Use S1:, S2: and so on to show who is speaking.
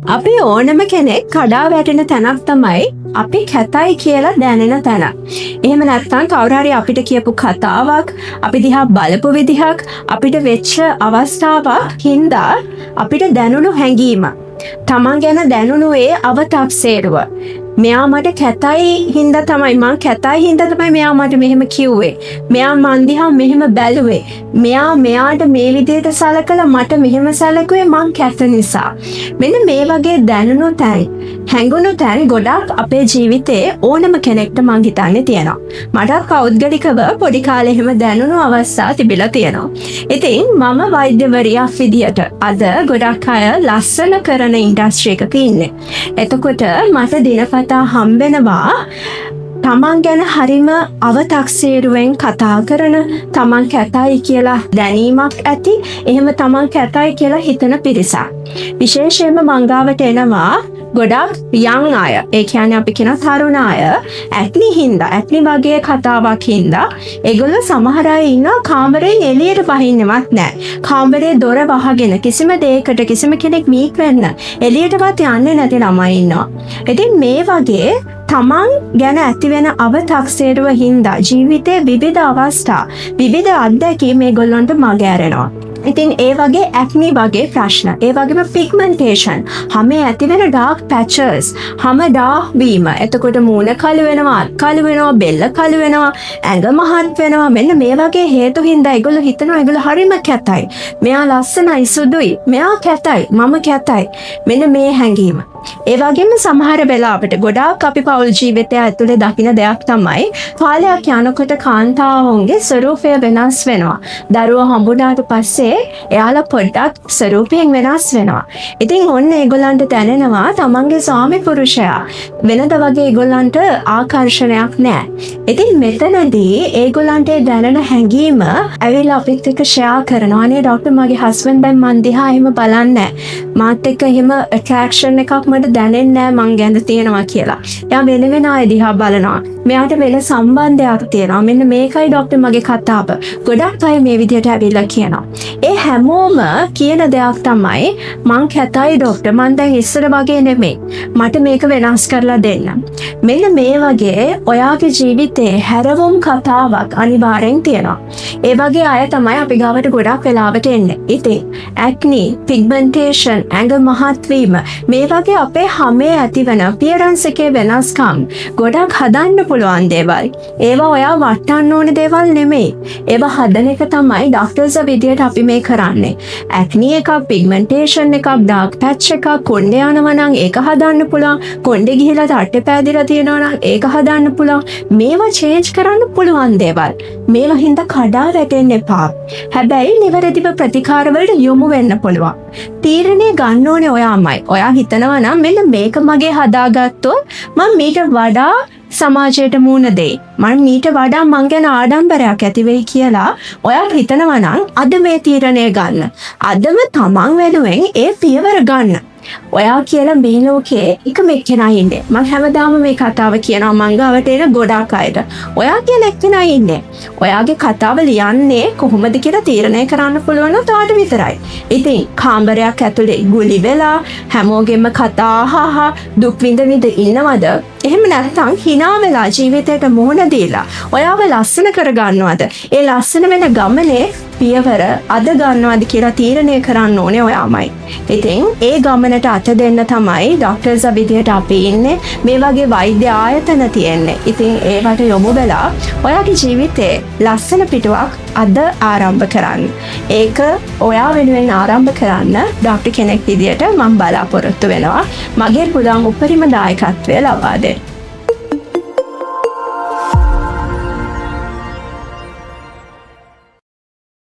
S1: අපි ඕනම කෙනෙක් කඩා වැටෙන තැනක් තමයි අපි කැතයි කියලා දැනෙන තැන. එහෙම නැත්නම් කවුරු හරි අපිට කියපු කතාවක්, අපි දිහා බලපු විදිහක්, අපිට වෙච්ච අවස්ථාවක් හින්දා අපිට දැනුණු හැඟීම. තමන් ගැන දැනුණු ඒ අවතක්සේරුව. මෙයා මට කැතයි හින්දා තමයි මං කැතයි හින්දා තමයි මෙයා මට මෙහෙම කිව්වේ. මෙයා මන් දිහා මෙහෙම බැලුවේ. මෙයා මෙයාට මේ විදිහට සලකලා මට මෙහෙම සලකුවේ මං කැත නිසා. මෙන්න මේ වගේ දැනුණු තැන්, හැඟුණු තැන් ගොඩක් අපේ ජීවිතේ ඕනම කෙනෙක්ට මං හිතන්නේ තියෙනවා. මටත් පෞද්ගලිකව පොඩි කාලේ එහෙම දැනුණු අවස්ථා තිබිලා තියෙනවා. ඉතින් මම වෛද්‍යවරියක් විදියට අද ගොඩක් අය ලස්සන කරන ඉන්ඩස්ට්‍රි එකක ඉන්නේ. එතකොට මට දිනපතා හම්බෙනවා තමන් ගැන හරිම අවතක්සේරුවෙන් කතා කරන, තමන් කැතයි කියලා දැනීමක් ඇති, එහෙම තමන් කැතයි කියලා හිතන පිරිසක්. විශේෂයෙන්ම මංගාවට එනවා ගොඩක් යං අය, ඒ කියන්නේ අපි කියන තරුණ අය, ඇක්නි හින්දා, ඇක්නි වගේ කතාවක් හින්දා ඒගොල්ලෝ සමහර අය ඉන්නවා කාමරයෙන් එළියට බහින්නවත් නැහැ. කාමරේ දොර වහගෙන කිසිම දෙයකට කිසිම කෙනෙක් මීක් වෙන්න එළියටවත් යන්නේ නැති ළමයි ඉන්නවා. ඉතින් මේ වගේ තමන් ගැන ඇතිවෙන අවතක්සේරුව හින්දා ජීවිතයේ විවිධ අවස්ථා, විවිධ අත්දැකීම් මේගොල්ලන්ට මග ඇරෙනවා. ඉතින් ඒ වගේ ඇක්නි වගේ ප්‍රශ්න, ඒ වගේම පිග්මන්ටේෂන්, හැමේ ඇතිවෙන ඩාර්ක් පැචස්, හැම ඩාර්ක් වීම, එතකොට මූණ කළු වෙනවා, අත් කළු වෙනවා, බෙල්ල කළු වෙනවා, ඇඟ මහත් වෙනවා. මෙන්න මේ වගේ හේතු හින්දා ඒගොල්ලෝ හිතනවා ඒගොල්ලෝ හරිම කැතයි. මෙයා ලස්සනයි, සුදුයි, මෙයා කැතයි, මම කැතයි. මෙන්න මේ හැඟීම. ඒ වගේම සමහර වෙලාවට ගොඩාක් අපි පෞල් ජීවිතය ඇතුලේ දකින දෙයක් තමයි කාලයක් යනකොට කාන්තාවුන්ගේ ස්වරූපය වෙනස් වෙනවා. දරුවා හම්බුනාට පස්සේ එයාලා පොඩ්ඩක් ස්වරූපයෙන් වෙනස් වෙනවා. ඉතින් ඔන්න ඒගොල්ලන්ට දැනෙනවා තමන්ගේ ස්වාමි පුරුෂයා වෙනද වගේ ඒගොල්ලන්ට ආකර්ෂණයක් නැහැ. ඉතින් මෙතනදී ඒගොල්ලන්ට දැනෙන හැඟීම ඇවිල්ලා අපිත් එක්ක ෂෙයා කරනවා. අනේ ડોක්ටර් මගේ හස්බන්ඩ් දැන් මන් දිහා එහෙම බලන්නේ නැහැ. මාත් එක්ක එහෙම ඇට්‍රැක්ෂන් එකක් මට දැනෙන්නේ නැහැ මං ගැන තියෙනවා කියලා. එයා වෙන වෙන අය දිහා බලනවා. මෙයාට වෙන සම්බන්ධයක් තියෙනවා. මෙන්න මේකයි ડોක්ටර් මගේ කතාව. ගොඩක් අය මේ විදිහට ඇවිල්ලා කියනවා. ඒ හැමෝම කියන දෙයක් තමයි මං කැතයි ડોක්ටර්. මං දැන් ඉස්සර වගේ නෙමෙයි. මට මේක වෙනස් කරලා දෙන්න. මෙන්න මේ වගේ ඔයාගේ ජීවිතේ හැරවුම් කතාවක් අනිවාර්යෙන් තියෙනවා. ඒ වගේ අය තමයි අපි ගාවට ගොඩක් වෙලාවට එන්නේ. ඉතින් ඇක්නි, පිග්මන්ටේෂන්, ඇඟ මහත් වීම, මේ වගේ අපේ හැමේ ඇතිවන අපියරන්ස් එකේ වෙනස්කම් ගොඩක් හදන්න පුළුවන් දේවල්. ඒවා ඔයා වටන්න ඕන දේවල් නෙමෙයි. ඒවා හදන එක තමයි ඩොක්ටර්ස් විදියට අපි මේ කරන්නේ. ඇක්නි එකක්, පිග්මන්ටේෂන් එකක්, ඩාර්ක් පැච් එකක්, කොණ්ඩේ යනවා නම් ඒක හදන්න පුළුවන්. කොණ්ඩේ ගිහිලා තට්ටේ පෑදිලා තියෙනවා නම් ඒක හදන්න පුළුවන්. මේවා චේන්ජ් කරන්න පුළුවන් දේවල්. මේවා හින්දා කඩා වැටෙන්න එපා. හැබැයි නිවැරදිව ප්‍රතිකාර වලට යොමු වෙන්න පුළුවන්. තීරණය ගන්න ඕනේ ඔයාමයි. ඔයා හිතනවා නම් මෙන්න මේක මගේ හදාගත්තොත් මම මීට වඩා සමාජයට මුහුණ දෙයි. මම මීට වඩා මං ගැන ආඩම්බරයක් ඇති වෙයි කියලා ඔයා හිතනවා නම් අද මේ තීරණය ගන්න. අදම තමන් වෙනුවෙන් ඒ පියවර ගන්න. ඔයා කියලා මේ ලෝකේ එකම එක්කෙනා ඉන්නේ. මම හැමදාම මේ කතාව කියනවා මං ගාවට එන ගොඩාක් අයට. ඔයා කියලා එක්කෙනා ඉන්නේ. ඔයාගේ කතාව ලියන්නේ කොහොමද කියලා තීරණය කරන්න පුළුවන් නම් තාට විතරයි. ඉතින් කාමරයක් ඇතුලේ ගුලි වෙලා හැමෝගෙම කතා අහහා දුක් විඳ ඉන්නවද? එහෙම නැත්නම් hina වෙලා ජීවිතයට මුහුණ දීලා ඔයාව ලස්සන කරගන්නවද? ඒ ලස්සන වෙන ගමනේ පියවර අද ගන්නවද කියලා තීරණය කරන්න ඕනේ ඔයාමයි. ඉතින් ඒ ගමනට අත දෙන්න තමයි ડોක්ටර්ස් විදියට අපි ඉන්නේ. මේ වගේ වෛද්‍ය ආයතන තියෙන්නේ. ඉතින් ඒවට යොමු වෙලා ඔයාගේ ජීවිතේ ලස්සන පිටුවක් අද ආරම්භ කරන්න. ඒක ඔයා වෙනුවෙන් ආරම්භ කරන්න ડોක්ටර් කෙනෙක් විදියට මම බලාපොරොත්තු වෙනවා. මගේ පුළුවන් උපරිම දායකත්වය ලබා දෙන්න.